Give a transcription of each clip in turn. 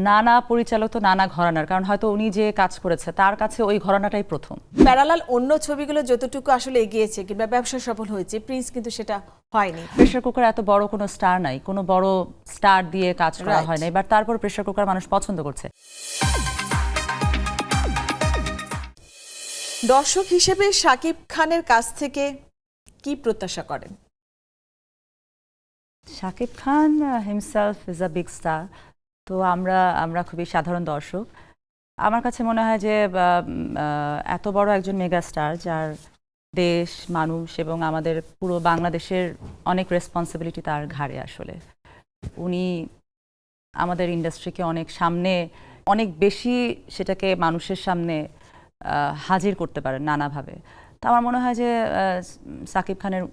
নানা পরিচালক তো নানা ঘরানার, কারণ হয়তো উনি যে কাজ করেছে তার কাছে ওই ঘরানাটাই প্রথম। প্যারালাল অন্য ছবিগুলো যতটুকু আসলে এগিয়েছে কিংবা ব্যবসা সফল হয়েছে, প্রিন্স কিন্তু সেটা হয়নি। প্রেসার কুকার এত বড় কোনো স্টার নাই, কোনো বড় স্টার দিয়ে কাজ করা Right. হয় না, এবার তারপর প্রেসার কুকার মানুষ পছন্দ করছে। দর্শক হিসেবে শাকিব খানের কাছ থেকে কি প্রত্যাশা করেন? Shakib Khan himself is a big star, তো আমরা খুবই সাধারণ দর্শক। আমার কাছে মনে হয় যে এত বড় একজন মেগা স্টার, যার দেশ, মানুষ এবং আমাদের পুরো বাংলাদেশের অনেক রেসপন্সিবিলিটি তার ঘাড়ে। আসলে উনি আমাদের ইন্ডাস্ট্রিকে অনেক সামনে, অনেক বেশি সেটাকে মানুষের সামনে হাজির করতে পারেন নানাভাবে। তো আমার মনে হয় যে শাকিব খানের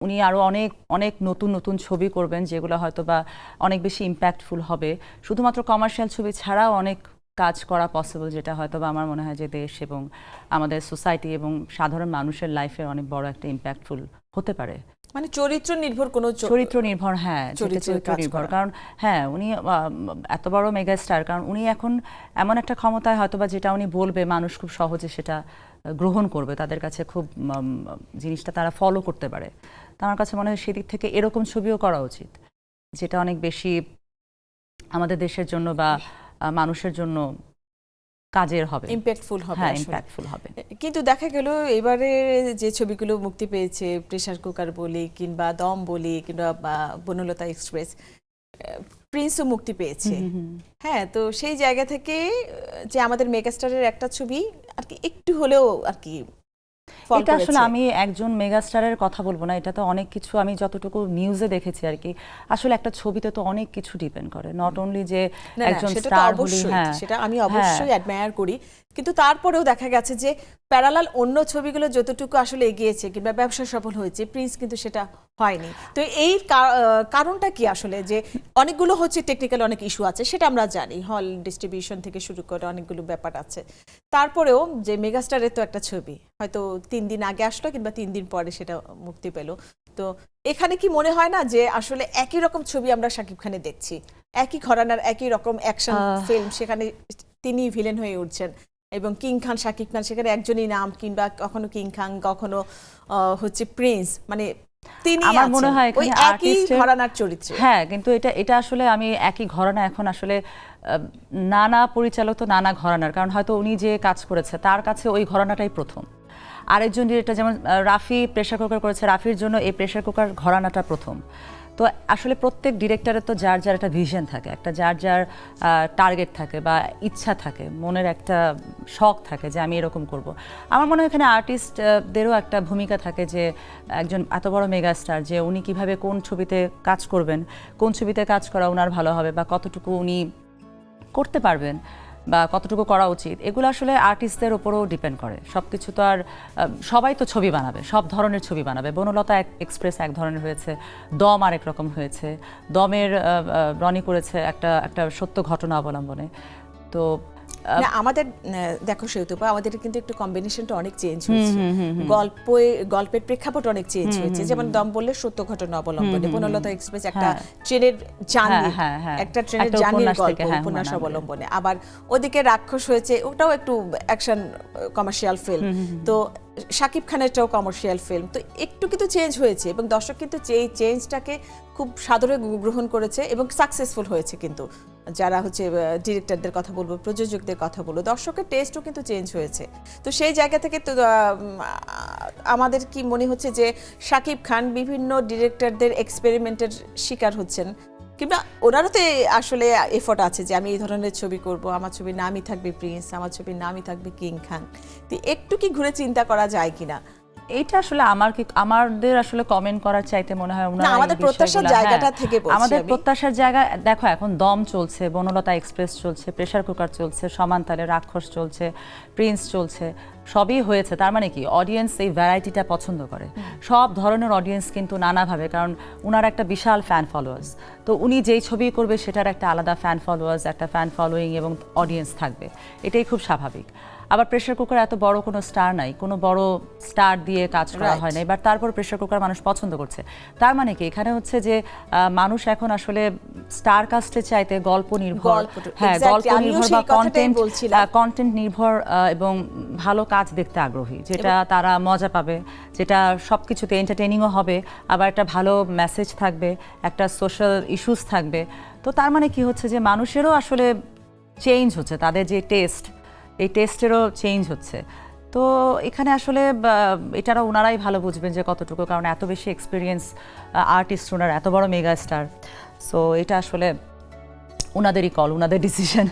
উনি আরও অনেক অনেক নতুন নতুন ছবি করবেন, যেগুলো হয়তো বা অনেক বেশি ইম্প্যাক্টফুল হবে। শুধুমাত্র কমার্শিয়াল ছবি ছাড়াও অনেক কাজ করা পসিবল, যেটা হয়তো বা আমার মনে হয় যে দেশ এবং আমাদের সোসাইটি এবং সাধারণ মানুষের লাইফে অনেক বড় একটা ইম্প্যাক্টফুল হতে পারে। মানে চরিত্র নির্ভর কোনো চরিত্র নির্ভর, হ্যাঁ, চরিত্র নির্ভর। কারণ হ্যাঁ, উনি এত বড় মেগা স্টার, কারণ উনি এখন এমন একটা ক্ষমতায় হয়তোবা যেটা উনি বলবে মানুষ খুব সহজে সেটা গ্রহণ করবে, তাদের কাছে খুব জিনিসটা তারা ফলো করতে পারে। তো আমার কাছে মনে হয় সেদিক থেকে এরকম ছবিও করা উচিত, যেটা অনেক বেশি আমাদের দেশের জন্য বা মানুষের জন্য কাজের হবে, ইম্প্যাক্টফুল হবে। হ্যাঁ, ইম্প্যাক্টফুল হবে। কিন্তু দেখা গেল এবারে যে ছবিগুলো মুক্তি পেয়েছে, প্রেসার কুকার বলি কিংবা দম বলি কিংবা বনলতা এক্সপ্রেস, প্রিন্সও মুক্তি পেয়েছে। হ্যাঁ, তো সেই জায়গা থেকে যে আমাদের মেগাস্টারের একটা ছবি আর কি একটু হলেও আর কি এটা আসলে আমি একজন মেগাস্টারের কথা বলবো না, এটা তো অনেক কিছু, আমি যতটুকু নিউজে দেখেছি আর কি, আসলে একটা ছবিতে তো অনেক কিছু ডিপেন্ড করে, নট অনলি যে একজন স্টার হলি। হ্যাঁ, সেটা আমি অবশ্যই অ্যাডমায়ার করি, কিন্তু তারপরেও দেখা গেছে যে প্যারালাল অন্য ছবিগুলো যতটুকু আসলে এগিয়েছে কিংবা ব্যবসা সফল হয়েছে, প্রিন্স কিন্তু সেটা হয়নি। তো এই কারণটা কি আসলে? যে অনেকগুলো হচ্ছে টেকনিক্যাল অনেক ইস্যু আছে, সেটা আমরা জানি, হল ডিস্ট্রিবিউশন থেকে শুরু করে অনেকগুলো ব্যাপার আছে। তারপরেও যে মেগাস্টারের তো একটা ছবি হয়তো 3 দিন আগে আসলো কিংবা 3 দিন পরে সেটা মুক্তি পেল, তো এখানে কি মনে হয় না যে আসলে একই রকম ছবি আমরা শাকিব খানে দেখছি, একই ঘরানার একই রকম অ্যাকশন ফিল্ম, সেখানে তিনি ভিলেন হয়ে উঠছেন এবং কিং খান শাকিব খান সেখানে একজনই নাম, কিংবা কখনো কিং খান কখনো হচ্ছে প্রিন্স, মানে তিনি আমার মনে হয় ওই একই ঘরানার চরিত্র। হ্যাঁ, কিন্তু এটা আসলে আমি একই ঘরানা, এখন আসলে নানা পরিচালক তো নানা ঘরানার, কারণ হয়তো উনি যে কাজ করেছে তার কাছে ওই ঘরানাটাই প্রথম। আরেকজন ডিরেক্টর যেমন রাফি প্রেসার কুকার করেছে, রাফির জন্য এই প্রেসার কুকার ঘরানাটা প্রথম। তো আসলে প্রত্যেক ডিরেক্টরের তো যার যার একটা ভিশন থাকে, একটা যার যার টার্গেট থাকে বা ইচ্ছা থাকে, মনের একটা শখ থাকে যে আমি এরকম করব। আমার মনে হয় এখানে আর্টিস্টদেরও একটা ভূমিকা থাকে, যে একজন এত বড় মেগা স্টার, যে উনি কিভাবে কোন ছবিতে কাজ করবেন, কোন ছবিতে কাজ করা ওনার ভালো হবে বা কতটুকু উনি করতে পারবেন বা কতটুকু করা উচিত, এগুলো আসলে আর্টিস্টদের উপরও ডিপেন্ড করে। সব কিছু তো আর সবাই তো ছবি বানাবে, সব ধরনের ছবি বানাবে। বনলতা এক্সপ্রেস এক ধরনের হয়েছে, দম আরেক রকম হয়েছে। দমের রনি করেছে একটা সত্য ঘটনা অবলম্বনে। তো আমাদের দেখো সেতুপা, আমাদের কিন্তু একটু কম্বিনেশনটা অনেক চেঞ্জ হয়েছে, গল্পের প্রেক্ষাপট অনেক চেঞ্জ হয়েছে। যেমন দম বললে সত্য ঘটনা অবলম্বনে, বনলতা এক্সপ্রেস একটা ট্রেনের জার্নি, একটা ট্রেনের জার্নির গল্প, উপন্যাস অবলম্বনে। আবার ওদিকে রাক্ষস হয়েছে, ওটাও একটু অ্যাকশন কমার্শিয়াল ফিল্ম। তো শাকিব খানেরটাও কমার্শিয়াল ফিল্ম, তো একটু কিন্তু চেঞ্জ হয়েছে এবং দর্শক কিন্তু এই চেঞ্জটাকে খুব সাদরে গ্রহণ করেছে এবং সাকসেসফুল হয়েছে। কিন্তু যারা হচ্ছে ডিরেক্টরদের কথা বলবো, প্রযোজকদের কথা বলবো, দর্শকের টেস্টও কিন্তু চেঞ্জ হয়েছে। তো সেই জায়গা থেকে তো আমাদের কি মনে হচ্ছে যে শাকিব খান বিভিন্ন ডিরেক্টরদের এক্সপেরিমেন্টের শিকার হচ্ছেন, কিংবা ওনারও তো আসলে এফোর্ট আছে যে আমি এই ধরনের ছবি করব, আমার ছবির নামই থাকবে প্রিন্স, আমার ছবির নামই থাকবে কিং খান। তো একটু কি ঘুরে চিন্তা করা যায় কিনা? এইটা আসলে আমাদের আসলে কমেন্ট করার চাইতে মনে হয় আমাদের প্রত্যাশার জায়গাটা থেকে বলছি। আমাদের প্রত্যাশার জায়গা দেখো, এখন দম চলছে, বনলতা এক্সপ্রেস চলছে, প্রেসার কুকার চলছে, সমানতালে রাক্ষস চলছে, প্রিন্স চলছে, সবই হয়েছে। তার মানে কি অডিয়েন্স এই ভ্যারাইটিটা পছন্দ করে, সব ধরনের অডিয়েন্স কিন্তু নানাভাবে, কারণ উনার একটা বিশাল ফ্যান ফলোয়ার্স। তো উনি যেই ছবি করবে সেটার একটা আলাদা ফ্যান ফলোয়ার্স, একটা ফ্যান ফলোয়িং এবং অডিয়েন্স থাকবে, এটাই খুব স্বাভাবিক। আবার প্রেসার কুকার এত বড় কোনো স্টার নাই, কোনো বড় স্টার দিয়ে কাজ করা Right. হয় না, এবার তারপর প্রেসার কুকার মানুষ পছন্দ করছে। তার মানে কি এখানে হচ্ছে যে মানুষ এখন আসলে স্টার কাস্টের চাইতে গল্প নির্ভর, হ্যাঁ exactly, গল্প আমিও নির্ভর সেই বা কথাটাই বলছিলাম। কন্টেন্ট নির্ভর এবং ভালো কাজ দেখতে আগ্রহী, যেটা তারা মজা পাবে, যেটা সবকিছুতে এন্টারটেইনিংও হবে, আবার একটা ভালো মেসেজ থাকবে, একটা সোশ্যাল ইস্যুস থাকবে। তো তার মানে কি হচ্ছে যে মানুষেরও আসলে চেঞ্জ হচ্ছে, তাদের যে টেস্ট, এই টেস্টেরও চেঞ্জ হচ্ছে। তো এখানে আসলে এটারা ওনারাই ভালো বুঝবেন যে কতটুকু, কারণ এত বেশি এক্সপিরিয়েন্স আর্টিস্ট, ওনার এত বড় মেগা স্টার। সো এটা আসলে ওনাদেরই কল, ওনাদের ডিসিশন।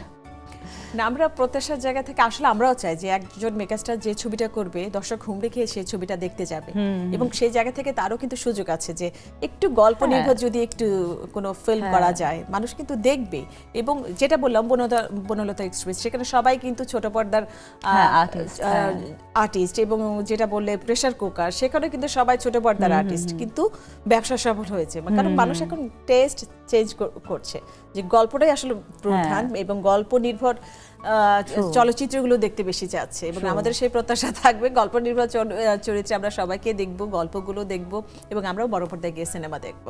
না, আমরা প্রত্যাশার জায়গা থেকে আসলে আমরাও চাই যে একজন মেগাস্টার যে ছবিটা করবে দর্শক হুম রেখে সেই ছবিটা দেখতে যাবে, এবং সেই জায়গা থেকে তারও কিন্তু সুযোগ আছে যে একটু গল্প নির্ভর যদি একটু কোনো ফিল্ম করা যায় মানুষ কিন্তু দেখবে। এবং যেটা বললাম বনলতা এক্সপ্রেস, সেখানে সবাই কিন্তু ছোট পর্দার আর্টিস্ট, এবং যেটা বললে প্রেসার কুকার, সেখানে কিন্তু সবাই ছোট পর্দার আর্টিস্ট, কিন্তু ব্যবসা সফল হয়েছে, কারণ মানুষ এখন টেস্ট চেঞ্জ করছে, যে গল্পটাই আসলে প্রধান, এবং গল্প নির্ভর চলচ্চিত্রগুলো দেখতে বেশি যাচ্ছে, এবং আমাদের সেই প্রত্যাশা থাকবে গল্প নির্ভর চরিত্রে আমরা সবাইকে দেখব, গল্পগুলো দেখব, এবং আমরাও বড় পর্দায় গিয়ে সিনেমা দেখব।